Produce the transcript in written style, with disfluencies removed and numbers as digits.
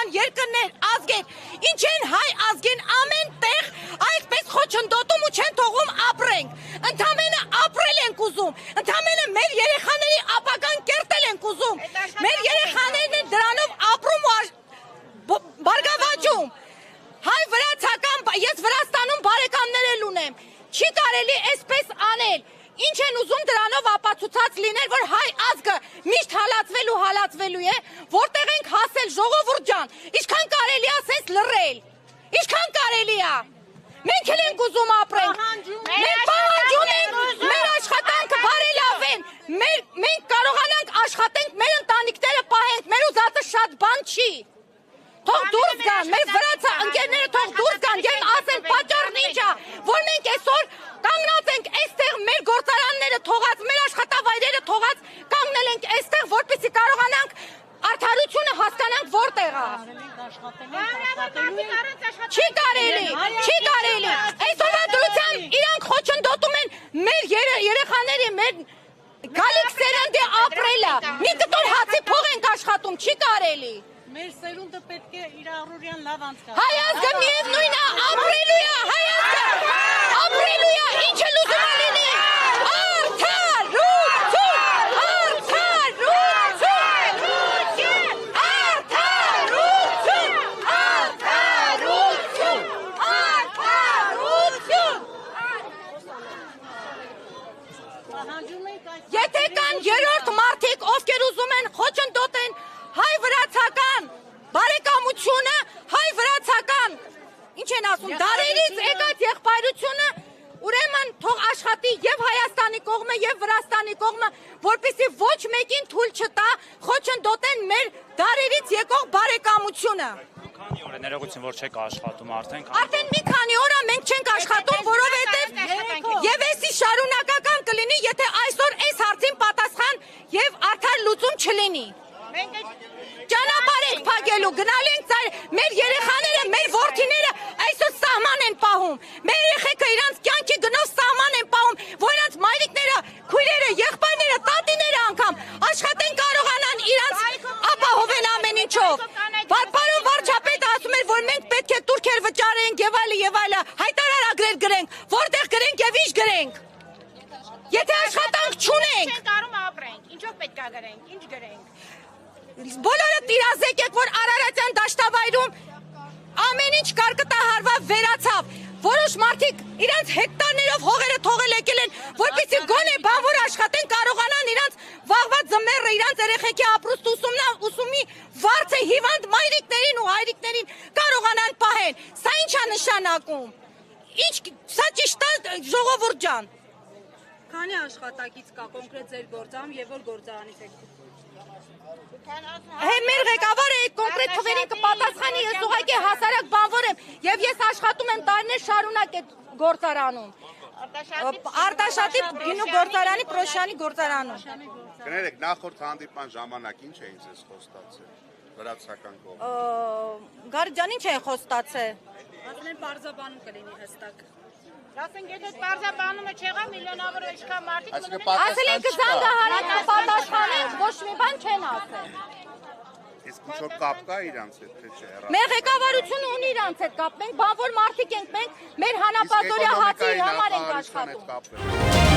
պետական երկրներ, ազգեր, ինչ են հայ ազգին ամեն տեղ այսպես խոչընդոտում ու չեն թողում ապրենք, ընդամենը ապրել ենք ուզում, ընդամենը մեր երեխաների ապագան կերտել ենք ուզում, մեր երեխաներն են դրանով ապրում ու բարգավաճում, հայ վրացական, ես Վրաստանում բարեկամներ էլ ունեմ, չի կարելի այսպես անել, ինչ են ուզում դրանով ապացուցած լինել, որ հայ ազգը միշտ հալածվելու է, որտեղ ենք հասել ժողովուրդ ջան, ինչքան կարելի է ասես լռել, ինչքան կարելի է, մենք էլ ենք ուզում ապրենք, մենք պահանջում ենք մեր աշխատանքը բարելավեն, մենք կարողանանք աշխատենք, մեր ընտանիքները պահենք, մեր ուզածը շատ բան չի, թող դուրս գան, մեր վրացա ընկերները թող դուրս գան, և ասեն պատճառն ինչ է, որ մենք այսօր կանգնած ենք այստեղ մեր գործարանները թողած, մեր աշխատավայրերը թողած, կանգնել ենք այստեղ, որպեսզի կարողանանք արդարությունը հասկանանք որտեղ է։ Չի կարելի։ Այսօրվա դրությամբ իրանք խոչընդոտում են մեր երեխաների, մեր գալիք սերնդի ապրելը։ Մի կտոր հացի փող ենք աշխատում, չի կարելի։ Մեր սերունդը պետք է իր առօրյան լավ անցկացնի։ Հայ ազգը միևնույն է, ապրելու է, հայ ազգը ապրելու է, ինչ էլ ուզում է լինի։ Եթե կան երրորդ մարդիկ, ովքեր ուզում են խոչընդոտեն հայ վրացական բարեկամությունը, հայ վրացական, ինչ են ասում, դարերից եկած եղբայրությունը, ուրեմն թող աշխատի եւ Հայաստանի կողմը եւ Վրաստանի կողմը, որպեսզի ոչ մեկին թույլ չտա խոչընդոտեն մեր դարերից եկող բարեկամությունը։ Քանի օր է ներողություն, որ չեք աշխատում արդեն։ Արդեն մի քանի օր է մենք չենք աշխատում, որովհետեւ եւ էսի շարունակական կլինի, եթե այսօր այս հարցին պատասխան եւ արդար լուծում չլինի։ Ճանապարհ ենք փակելու, գնալու ենք մեր երեխաները, մեր որդիները այսօր սահման են պահում, մեր երեխեքը իրանց կյանքի գնով սահման են պահում, որ իրանց մայրիկները, քույրերը, եղբայրները, տատիները անգամ աշխատեն կարողանան իրանց ապահովեն ամեն ինչով։ Պարոն վարչապետը ասում էր, որ մենք պետք է տուրքեր վճարենք եւ այլը, հայտարարագրեր գրենք, որտեղ գրենք եւ ինչ գրենք։ Եթե աշխատանք չունենք, չենք կարող ապրենք, ինչով պետք է գրենք, ինչ գրենք։ Բոլորը տիրազեկ եք, որ Արարատյան դաշտավայրում ամեն ինչ կարկտահարված վերացավ, որոշ մարդիկ իրանց հեկտարներով հողերը թողել եկել են, որպեսզի գոնե բանվոր աշխատեն կարողանան իրանց վաղվա ձմեռը, իրանց երեխեքի ապրուստ ուսումի վարձը հիվանդ մայրիկներին ու հայրիկներին կարողանան պահեն։ Սա ինչ է նշանակում։ Սա ճիշտ է ժողովուրդ ջան։ Քանի աշխատակից կա կոնկրետ ձեր գործարանում եւ որ գործարանից եք։ Մեր ղեկավարը այդ կոնկրետ թվերին կպատասխանի, ես ուղղակի հասարակ բանվոր եմ եւ ես աշխատում եմ տարիներ շարունակ այդ գործարանում։ Արտաշատի գինու գործարանի Պրոշյանի գործարանում։ Կներեք, նախորդ հանդիպման ժամանակ ինչ էին ձեզ խոստացել վրացական կողմից։ Գարի ջան, ինչ են խոստացել։ Ասել են պարզաբանում կլինի հստակ։ Ասենք եթե պարզաբանումը չեղա միլիոնավոր ինչքան մարդիկ Ասել են կզանգահարենք պատասխանենք, ոչ մի բան չեն ասել։ Իսկ ինչ-որ կապ կա իրանց հետ, թե չէ։ Մեր ղեկավարությունը ունի իրանց հետ կապ, մենք բանվոր մարդիկ ենք, մենք մեր հանապատորյա հացի համար ենք աշխատում։